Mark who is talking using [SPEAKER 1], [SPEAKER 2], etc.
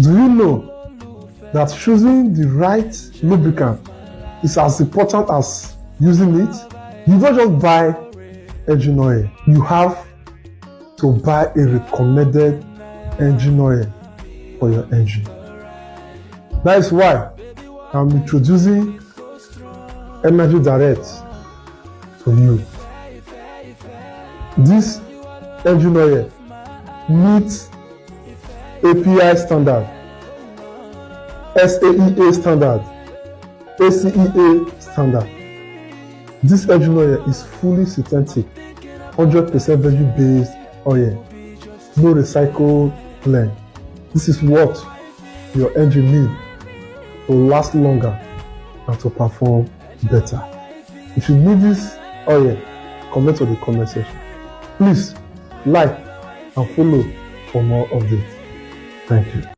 [SPEAKER 1] Do you know that choosing the right lubricant is as important as using it? You don't just buy engine oil. You have to buy a recommended engine oil for your engine. That is why I'm introducing Energy Direct to you. This engine oil meets API standard, SAEA standard, ACEA standard. This engine oil is fully synthetic, 100% veggie-based oil, no recycled blend. This is what your engine needs to last longer and to perform better. If you need this oil, comment on the comment section. Please like and follow for more updates. Thank you.